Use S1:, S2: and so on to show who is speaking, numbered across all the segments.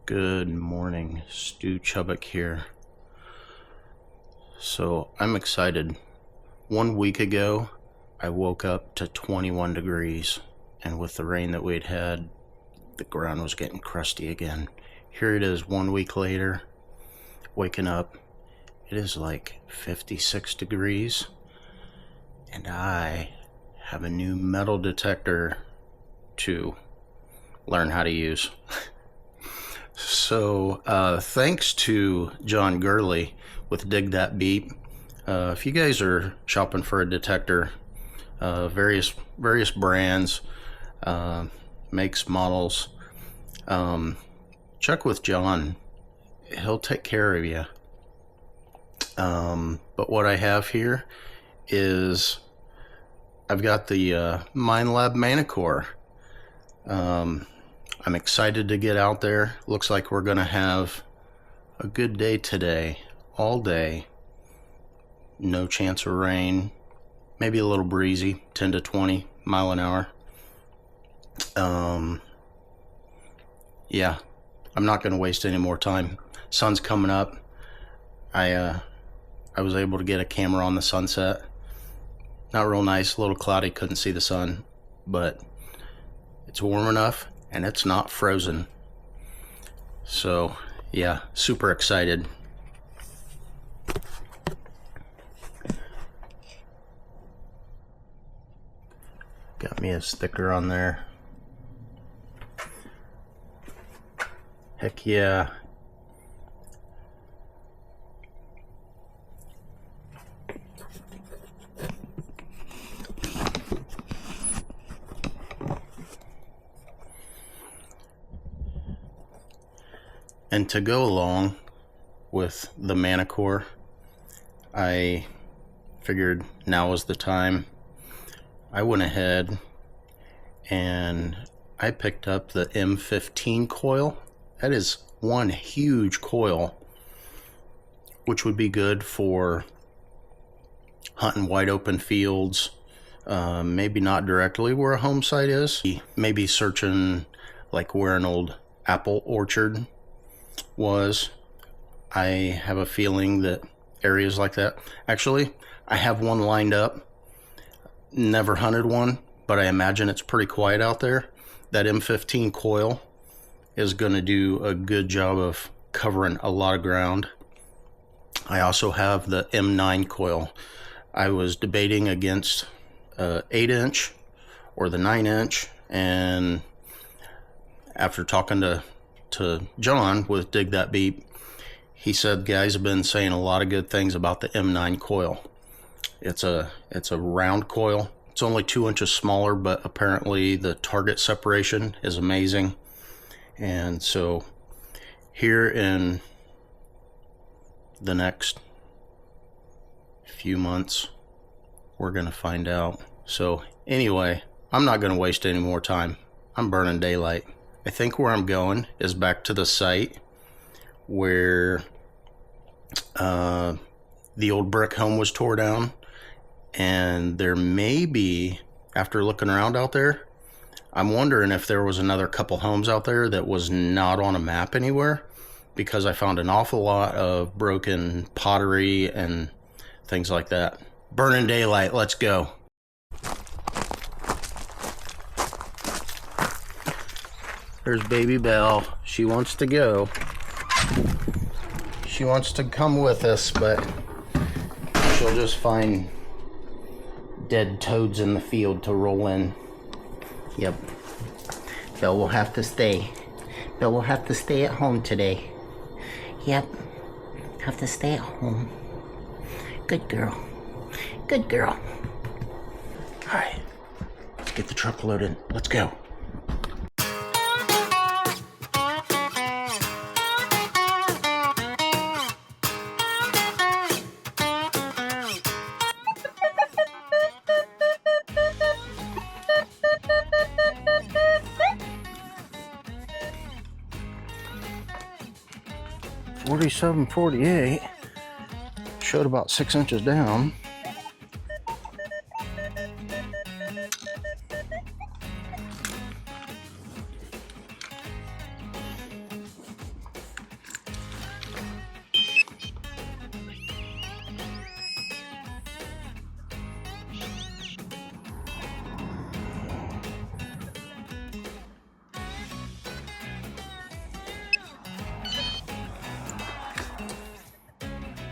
S1: Good morning, Stu Chubbuck here. So I'm excited. 1 week ago, I woke up to 21 degrees, and with the rain that we'd had, the ground was getting crusty again. Here it is 1 week later, waking up. It is like 56 degrees, and I have a new metal detector to learn how to use. So thanks to John Gurley with Dig That Beat. If you guys are shopping for a detector, various brands, makes, models, check with John. He'll take care of you. But what I have here is I've got the Minelab Manticore. I'm excited to get out there. Looks like we're gonna have a good day today, all day. No chance of rain, maybe a little breezy, 10 to 20 mile an hour. Yeah, I'm not gonna waste any more time. Sun's coming up. I was able to get a camera on the sunset. Not real nice, a little cloudy, couldn't see the sun, but it's warm enough and it's not frozen. So yeah, super excited. Got me a sticker on there. Heck yeah. And to go along with the Manticore, I figured now was the time. I went ahead and I picked up the M15 coil. That is one huge coil, which would be good for hunting wide open fields, maybe not directly where a home site is, maybe searching like where an old apple orchard was. I have a feeling that areas like that, actually I have one lined up. Never hunted one, but I imagine it's pretty quiet out there. That M15 coil is going to do a good job of covering a lot of ground. I also have the M9 coil. I was debating against 8-inch or the 9-inch, and after talking to John with Dig That Beat, he said guys have been saying a lot of good things about the M9 coil. It's a round coil. It's only 2 inches smaller, but apparently the target separation is amazing. And so here in the next few months, we're gonna find out. So anyway, I'm not gonna waste any more time. I'm burning daylight. I think where I'm going is back to the site where the old brick home was tore down, and there may be, after looking around out there, I'm wondering if there was another couple homes out there that was not on a map anywhere, because I found an awful lot of broken pottery and things like that. Burning daylight, let's go. There's baby Belle. She wants to go. She wants to come with us, but she'll just find dead toads in the field to roll in. Yep. Belle will have to stay. Belle will have to stay at home today. Yep. Have to stay at home. Good girl. Good girl. Alright. Let's get the truck loaded. Let's go. $47.48 showed about 6 inches down.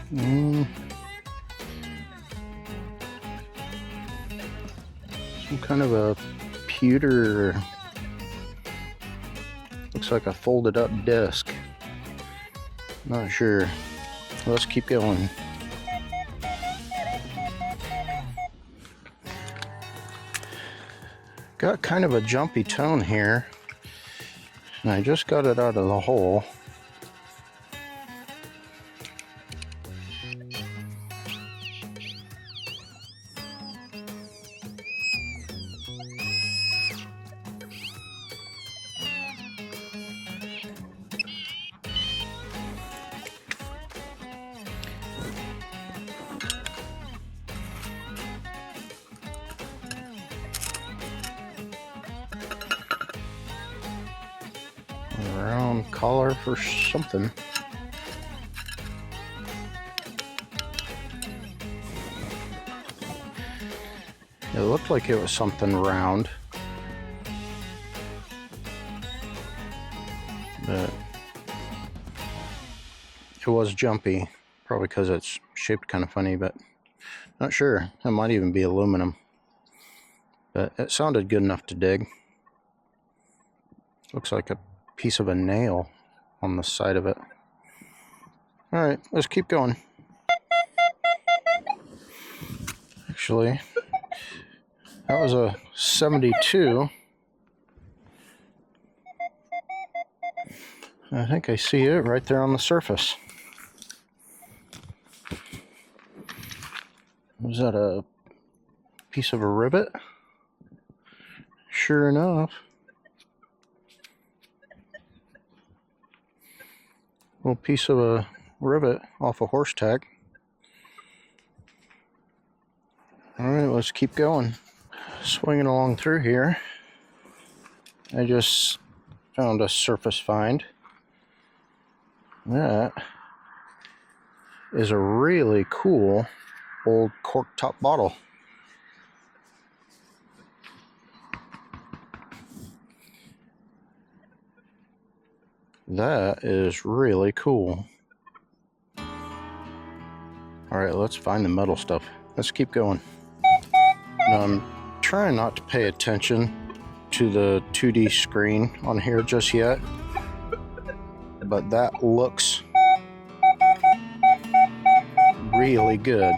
S1: Some kind of a pewter, looks like a folded up disc. Not sure. Let's keep going. Got kind of a jumpy tone here, and I just got it out of the hole. Round collar for something. It looked like it was something round, but it was jumpy, probably because it's shaped kind of funny, but not sure. It might even be aluminum, but it sounded good enough to dig. Looks like a piece of a nail on the side of it. All right, let's keep going. Actually, that was a 72. I think I see it right there on the surface. Was that a piece of a rivet? Sure enough. Little piece of a rivet off a horse tack. All right, let's keep going. Swinging along through here, I just found a surface find. That is a really cool old cork top bottle. That is really cool. All right, let's find the metal stuff. Let's keep going. Now, I'm trying not to pay attention to the 2D screen on here just yet, but that looks really good.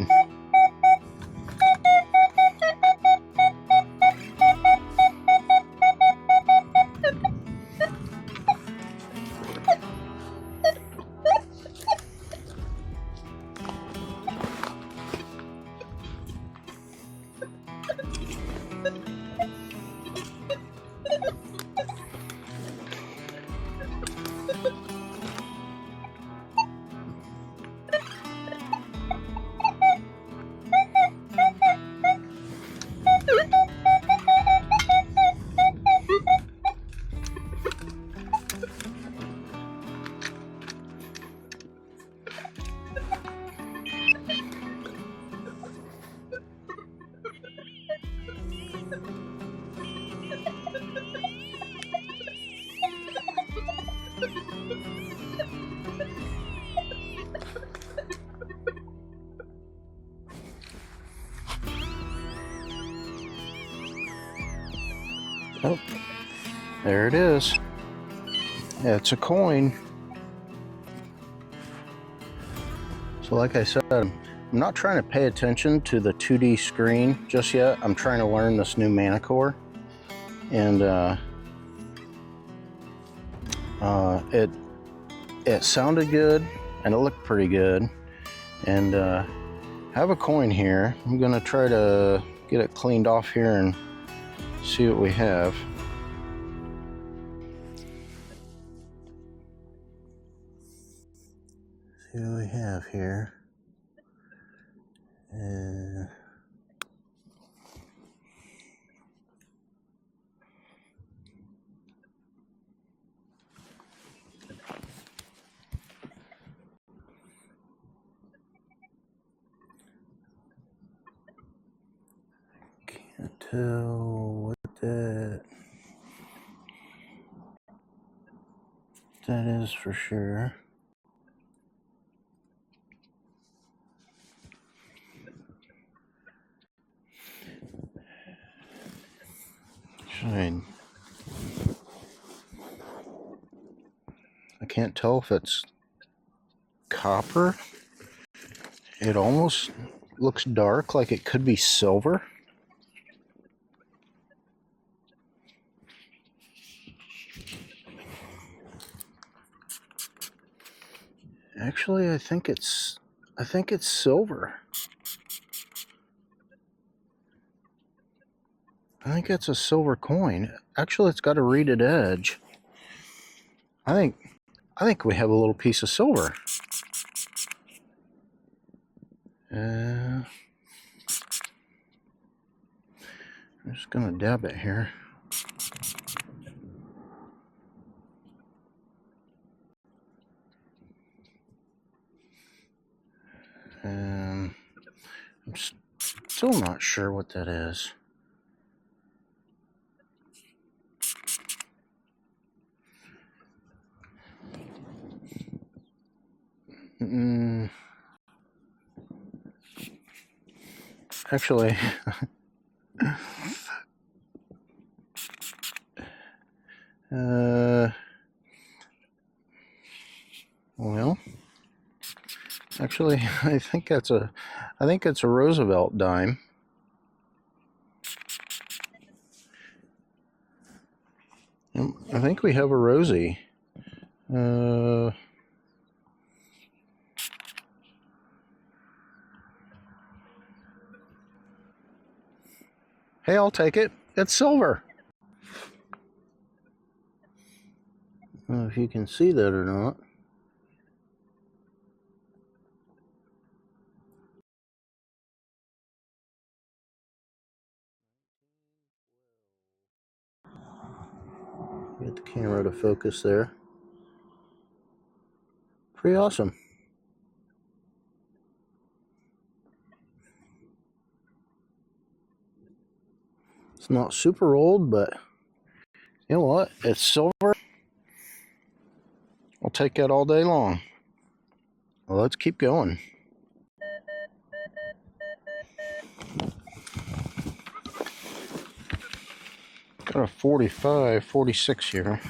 S1: Oh, there it is. It's a coin. So like I said, I'm not trying to pay attention to the 2D screen just yet. I'm trying to learn this new Manticore. And it sounded good and it looked pretty good. And I have a coin here. I'm gonna try to get it cleaned off here and see what we have. See what we have here. Can't tell what that is for sure. I can't tell if it's copper. It almost looks dark, like it could be silver. Actually, I think it's silver. I think it's a silver coin. Actually, it's got a reeded edge. I think we have a little piece of silver. I'm just gonna dab it here. I'm still not sure what that is. Actually, well, actually, I think it's a Roosevelt dime. I think we have a Rosie. Hey, I'll take it. It's silver. I don't know if you can see that or not. Get the camera to focus there. Pretty awesome. It's not super old, but you know what? It's silver. I'll take that all day long. Well, let's keep going. Got a 45, 46 here.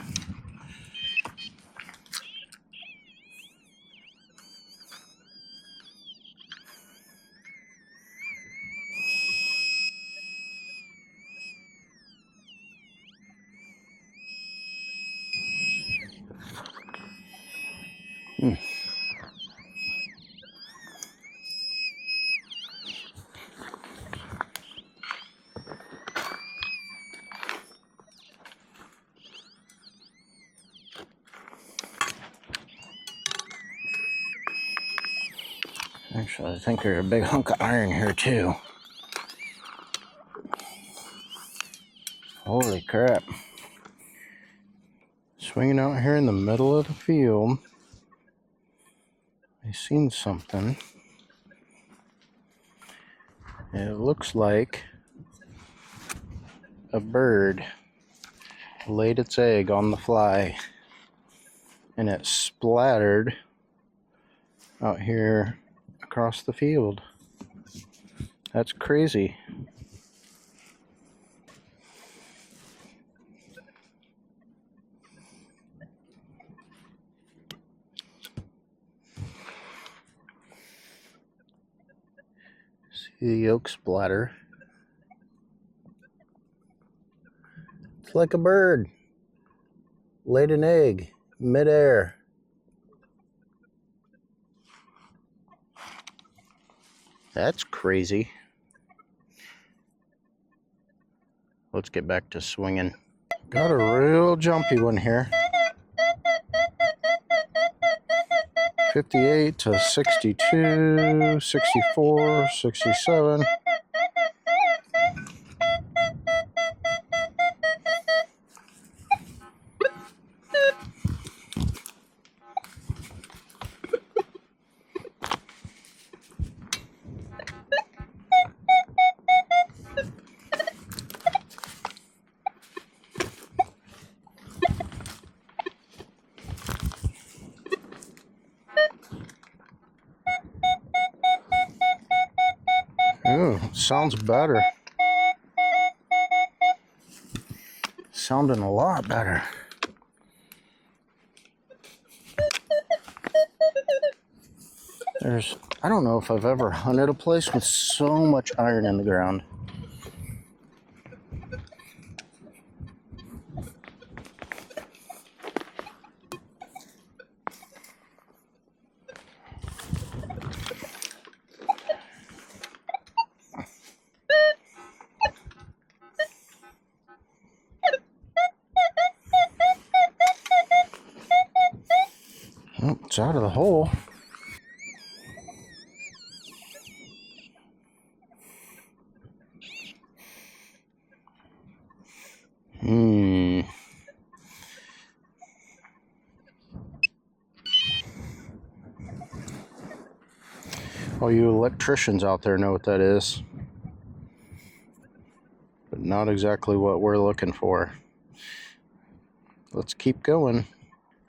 S1: Actually, I think there's a big hunk of iron here too. Holy crap. Swinging out here in the middle of the field. I seen something. It looks like a bird laid its egg on the fly, and it splattered out here across the field. That's crazy. See the yolk splatter. It's like a bird laid an egg midair. That's crazy. Let's get back to swinging. Got a real jumpy one here. 58 to 62, 64, 67. Ooh, sounds better. Sounding a lot better. I don't know if I've ever hunted a place with so much iron in the ground. Oh, it's out of the hole. All you electricians out there know what that is. But not exactly what we're looking for. Let's keep going.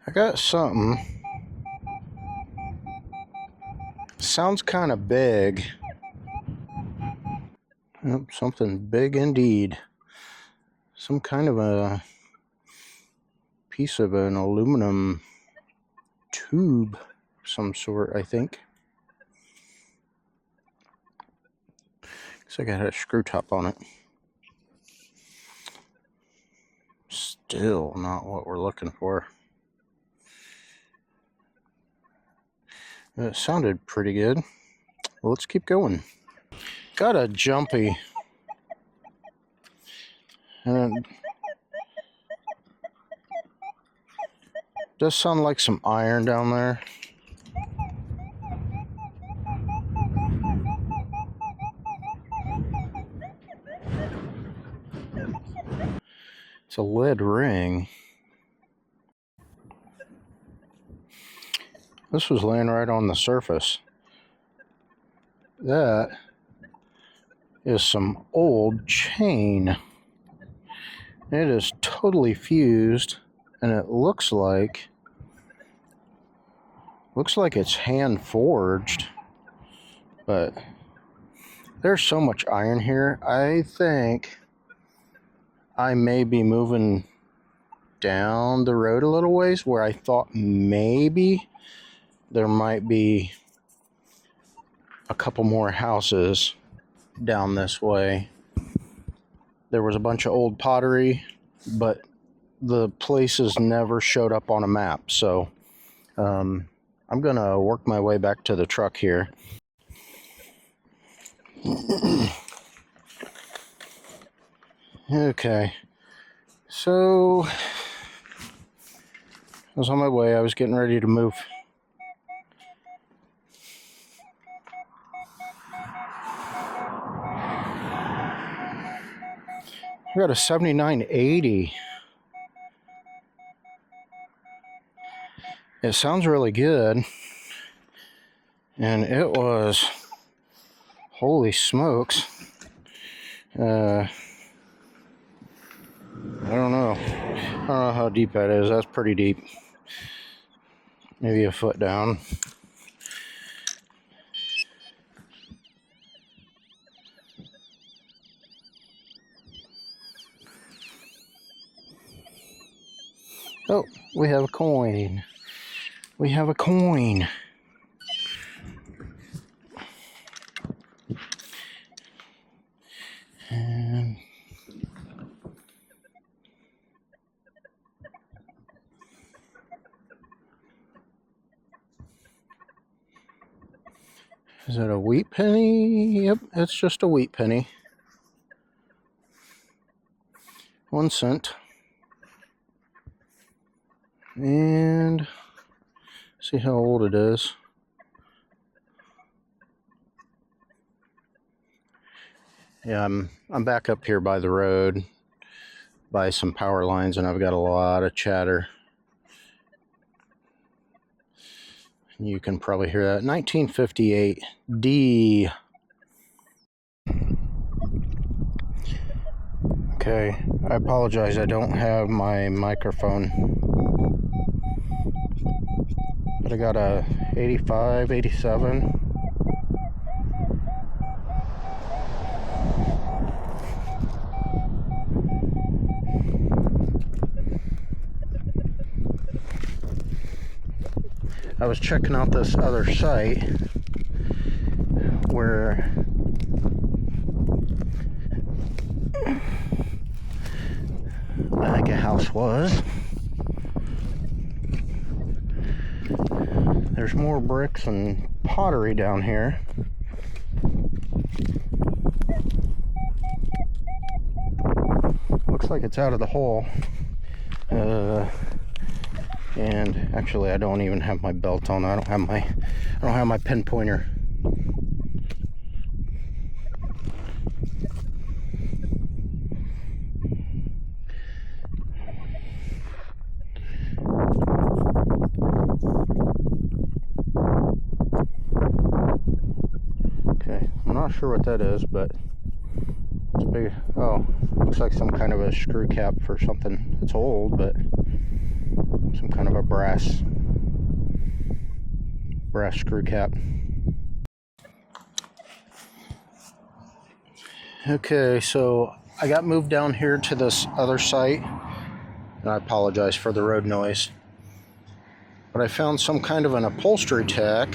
S1: I got something. Sounds kind of big. Yep, something big indeed. Some kind of a piece of an aluminum tube of some sort, I think. Looks like I had a screw top on it. Still not what we're looking for. It sounded pretty good. Well, let's keep going. Got a jumpy. And it does sound like some iron down there. It's a lead ring. This was laying right on the surface. That is some old chain. It is totally fused, and it looks like it's hand forged. But there's so much iron here. I think I may be moving down the road a little ways where I thought maybe there might be a couple more houses down this way. There was a bunch of old pottery, but the places never showed up on a map. So I'm gonna work my way back to the truck here. Okay, so I was on my way. I was getting ready to move. I got a 7980. It sounds really good. And it was, holy smokes. I don't know. I don't know how deep that is. That's pretty deep. Maybe a foot down. Oh, we have a coin. We have a coin. And is it a wheat penny? Yep, it's just a wheat penny. 1 cent. And see how old it is. Yeah, I'm back up here by the road, by some power lines, and I've got a lot of chatter. You can probably hear that. 1958 D. Okay, I apologize. I don't have my microphone. But I got a 85, 87. I was checking out this other site, where I think a house was. There's more bricks and pottery down here. Looks like it's out of the hole. And actually I don't even have my belt on. I don't have my pinpointer. Okay, I'm not sure what that is, but it's big. Oh, looks like some kind of a screw cap for something. It's old, but some kind of a brass screw cap. Okay, so I got moved down here to this other site, and I apologize for the road noise, but I found some kind of an upholstery tack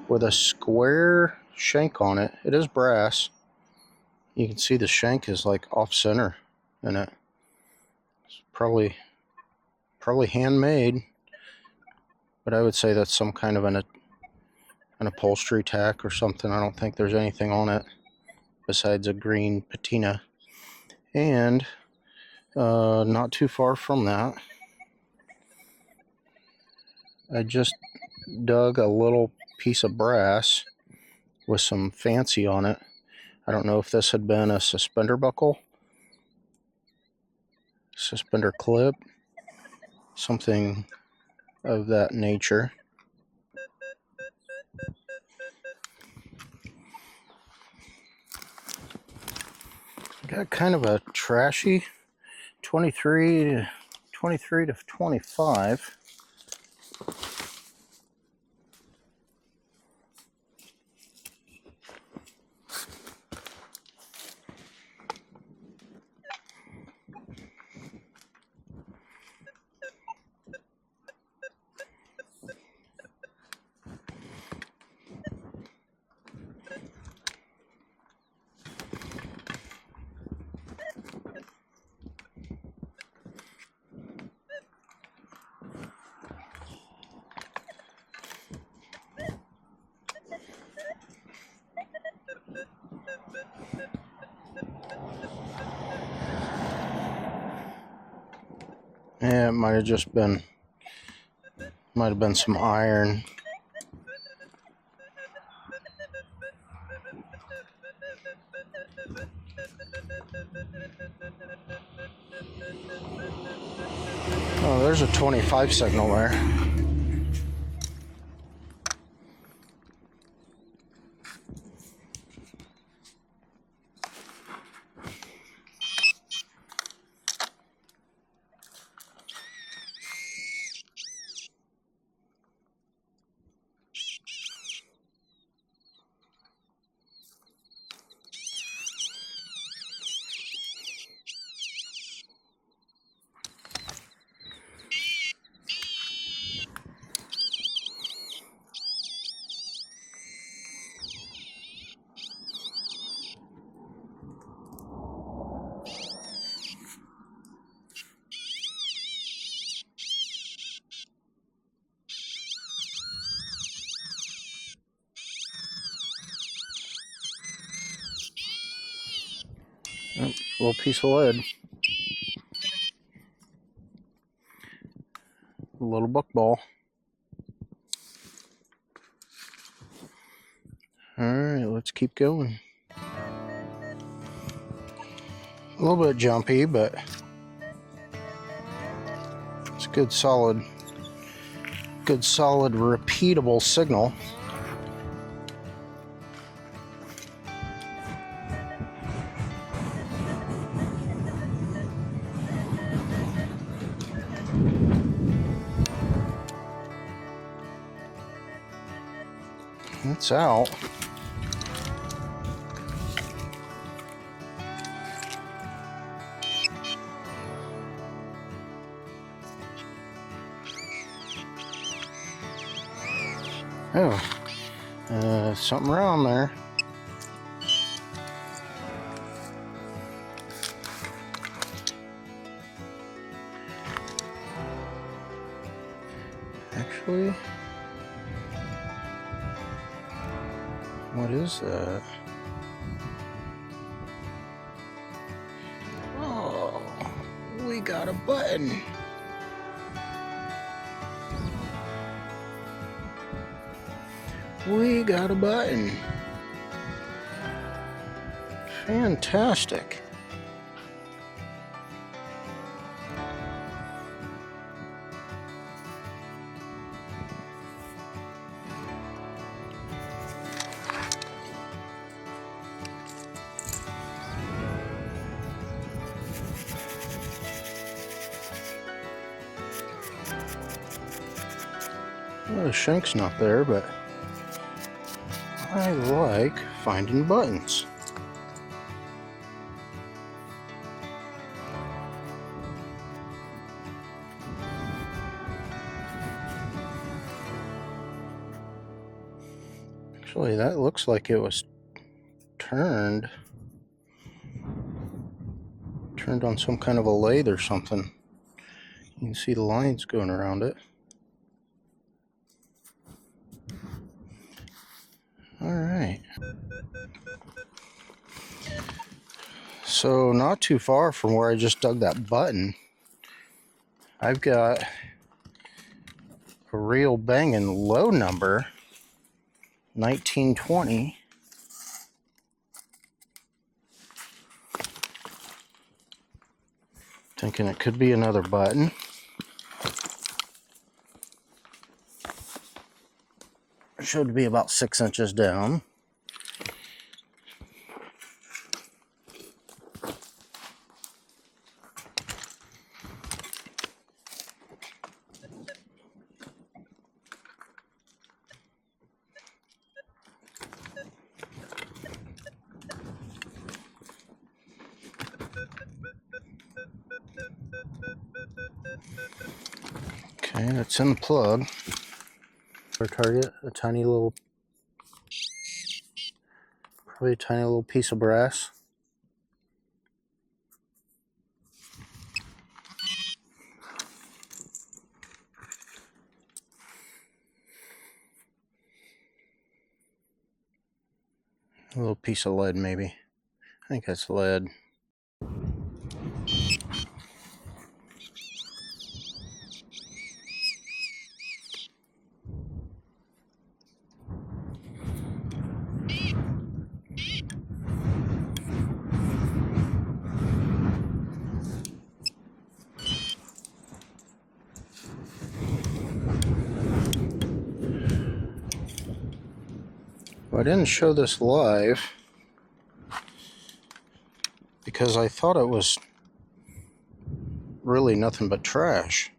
S1: with a square shank on it. It is brass. You can see the shank is like off center in it. It's probably handmade, but I would say that's some kind of an upholstery tack or something. I don't think there's anything on it besides a green patina. And not too far from that, I just dug a little piece of brass with some fancy on it. I don't know if this had been a suspender buckle, suspender clip, something of that nature. Got kind of a trashy 23 to 25. Yeah, it might have been some iron. Oh, there's a 25 signal there. Oh, little piece of lead. A little buckball. Alright, let's keep going. A little bit jumpy, but it's a good solid repeatable signal. It's out. Oh, Something around there. Actually, what is that? Oh, we got a button. We got a button. Fantastic. Well, the shank's not there, but I like finding buttons. Actually, that looks like it was turned on some kind of a lathe or something. You can see the lines going around it. Alright. So not too far from where I just dug that button, I've got a real banging low number, 1920. Thinking it could be another button. It should be about 6 inches down. Okay, that's in the plug. Our target, probably a tiny little piece of brass. A little piece of lead, maybe. I think that's lead. Well, I didn't show this live because I thought it was really nothing but trash.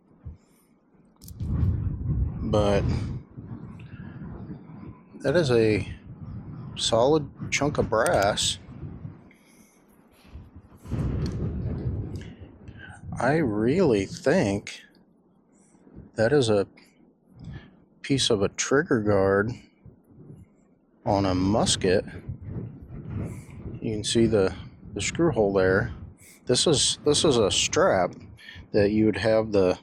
S1: But that is a solid chunk of brass. I really think that is a piece of a trigger guard on a musket. You can see the screw hole there. This is a strap that you would have the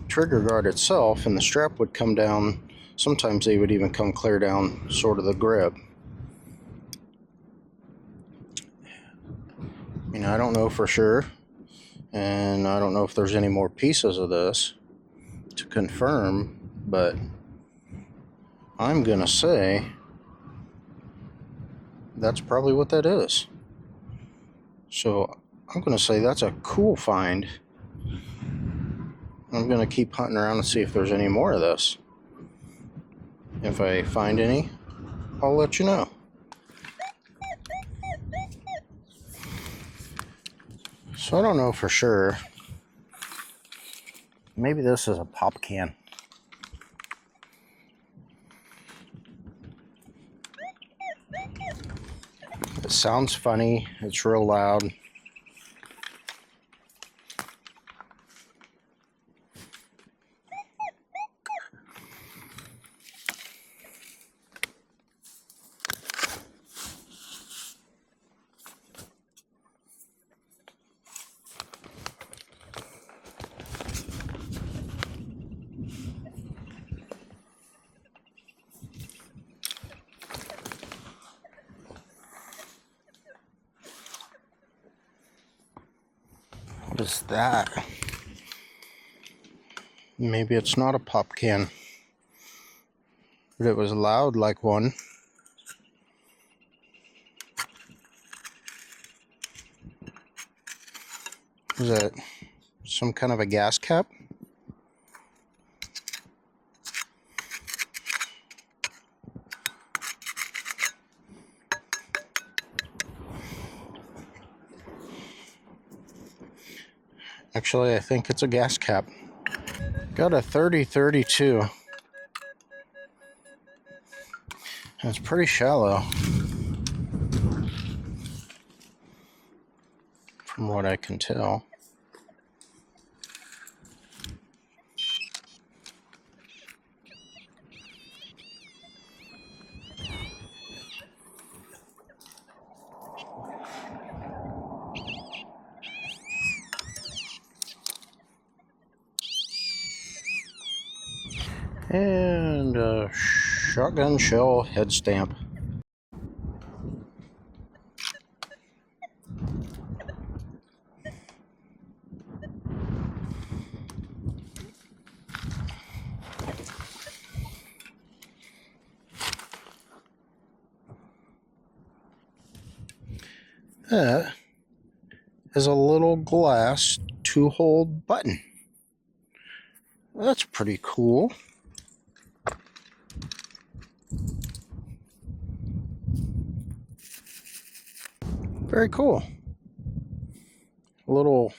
S1: trigger guard itself, and the strap would come down. Sometimes they would even come clear down sort of the grip. I mean, I don't know for sure, and I don't know if there's any more pieces of this to confirm, but I'm gonna say that's probably what that is. So I'm gonna say that's a cool find. I'm gonna keep hunting around and see if there's any more of this. If I find any, I'll let you know. So I don't know for sure. Maybe this is a pop can. It sounds funny. It's real loud. What is that? Maybe it's not a pop can, but it was loud like one. Is that some kind of a gas cap? Actually, I think it's a gas cap. Got a 3032. It's pretty shallow, from what I can tell. And a shotgun shell head stamp. That is a little glass 2-hole button. That's pretty cool. Very cool. Little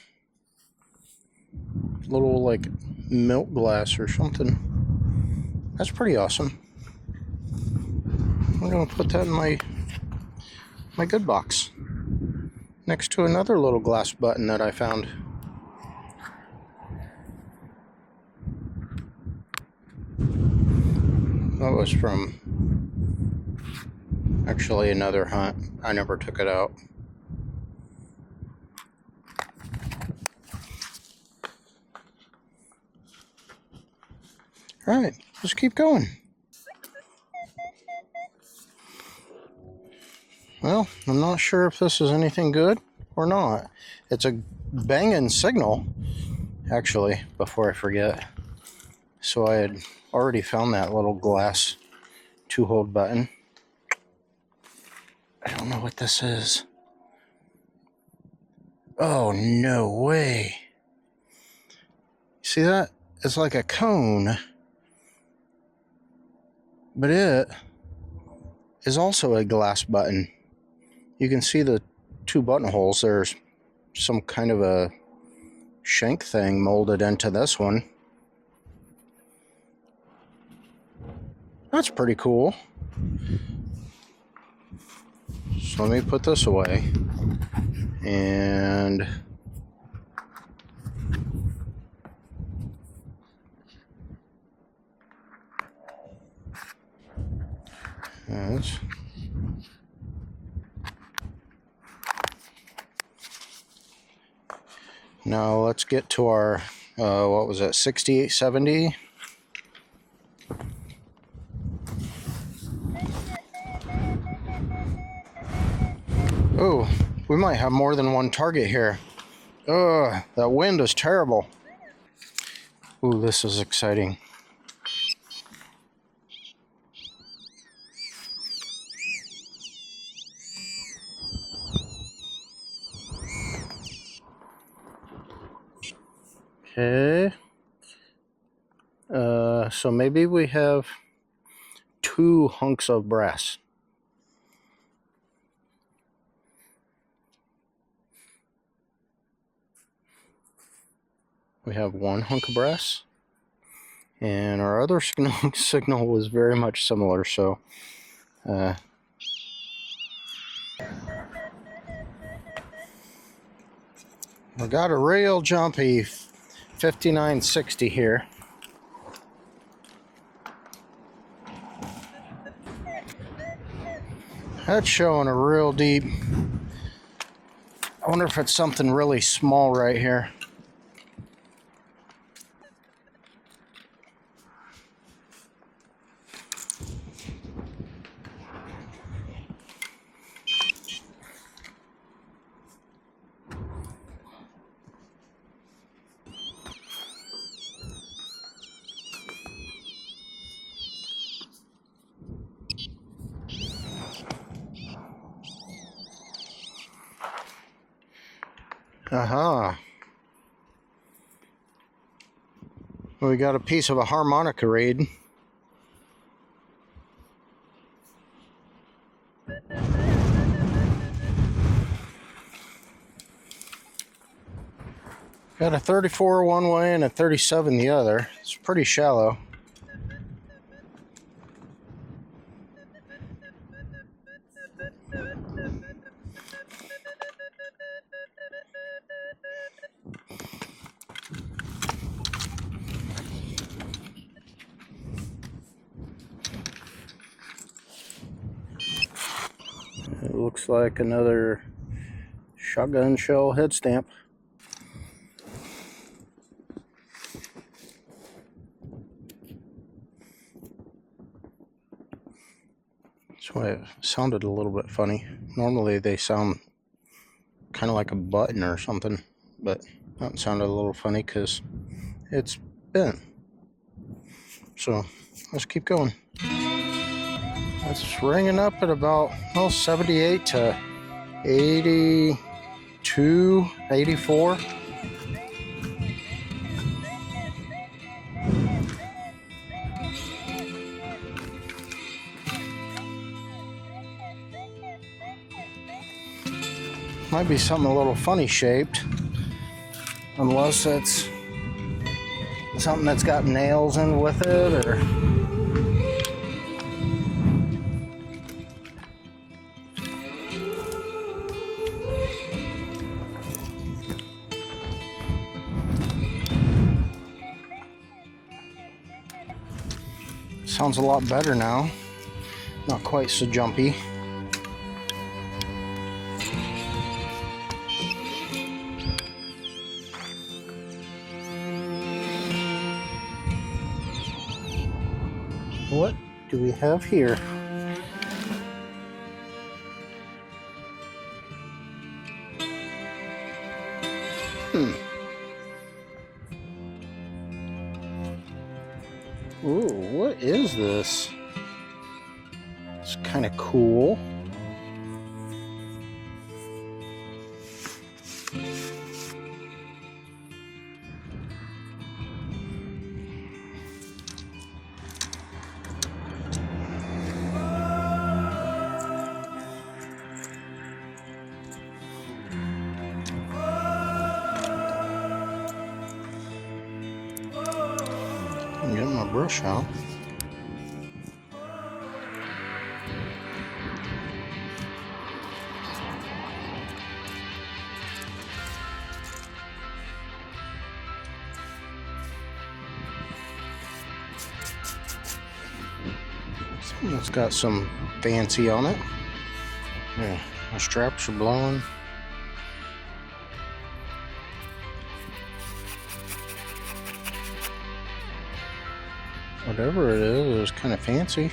S1: like milk glass or something. That's pretty awesome. I'm gonna put that in my good box next to another little glass button that I found. That was from actually another hunt. I never took it out. Alright, let's keep going. Well, I'm not sure if this is anything good or not. It's a banging signal, actually, before I forget. So I had already found that little glass 2-hole button. I don't know what this is. Oh, no way. See that? It's like a cone. But it is also a glass button. You can see the 2 buttonholes. There's some kind of a shank thing molded into this one. That's pretty cool. So let me put this away. And that's now let's get to our what was it, 6870. Oh, we might have more than one target here. Ugh, that wind is terrible. Ooh, this is exciting. Okay. So maybe we have 2 hunks of brass. We have 1 hunk of brass. And our other signal was very much similar, so I got a real jumpy 5960 here. That's showing a real deep. I wonder if it's something really small right here. Aha. We got a piece of a harmonica reed. Got a 34 one way and a 37 the other. It's pretty shallow. It looks like another shotgun shell head stamp. That's why it sounded a little bit funny. Normally they sound kind of like a button or something, but that sounded a little funny because it's bent. So let's keep going. It's ringing up at about 78 to 82, 84. Might be something a little funny shaped, unless it's something that's got nails in with it, or sounds a lot better now. Not quite so jumpy. What do we have here? Ooh, what is this? It's kind of cool. I'm getting my brush out. Something that's got some fancy on it. Yeah, my straps are blowing. Whatever it is kind of fancy.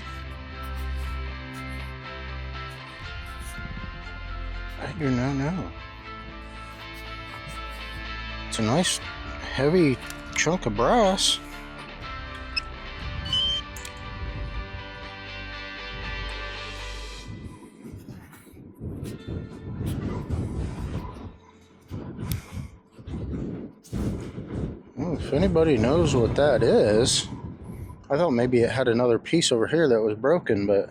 S1: I do not know. It's a nice heavy chunk of brass. Well, if anybody knows what that is, I thought maybe it had another piece over here that was broken, but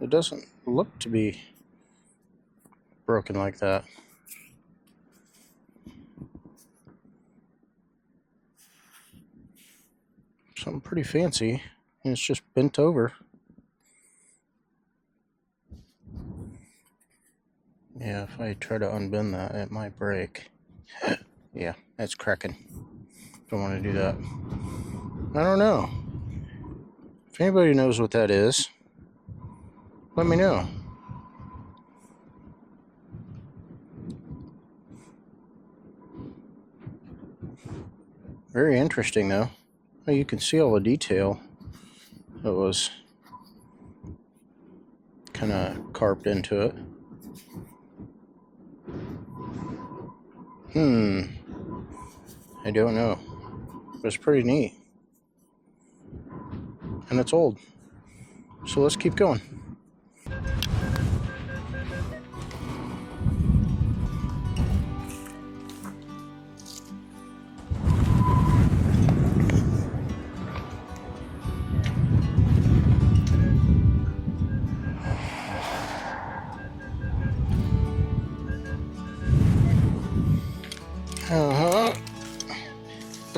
S1: it doesn't look to be broken like that. Something pretty fancy, and it's just bent over. Yeah, if I try to unbend that, it might break. Yeah, that's cracking. Don't want to do that. I don't know. If anybody knows what that is, let me know. Very interesting, though. Well, you can see all the detail that was kind of carved into it. I don't know. But it's pretty neat. And it's old. So let's keep going.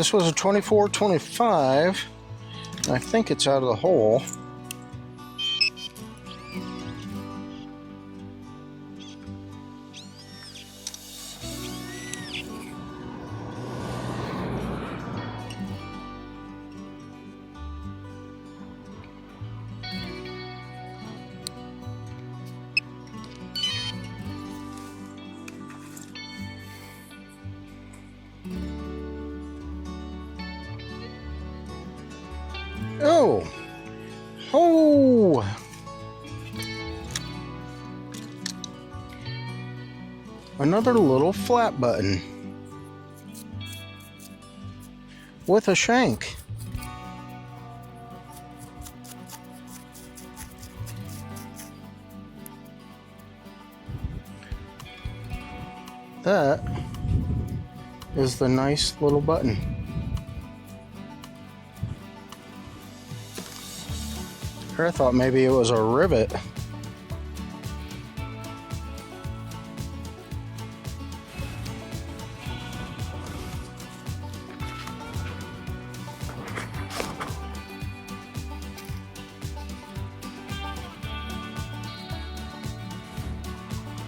S1: This was a 24-25. I think it's out of the hole. Oh! Oh! Another little flat button with a shank. That is the nice little button. I thought maybe it was a rivet.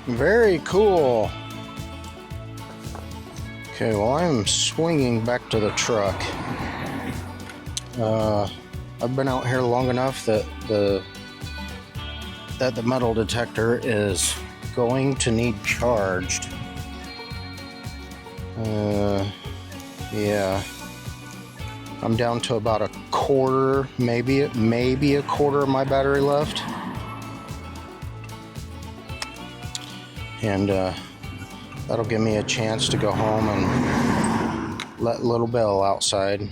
S1: Very cool. Okay, well, I'm swinging back to the truck. I've been out here long enough that the metal detector is going to need charged. Yeah, I'm down to about a quarter, maybe a quarter of my battery left, and that'll give me a chance to go home and let little Bill outside.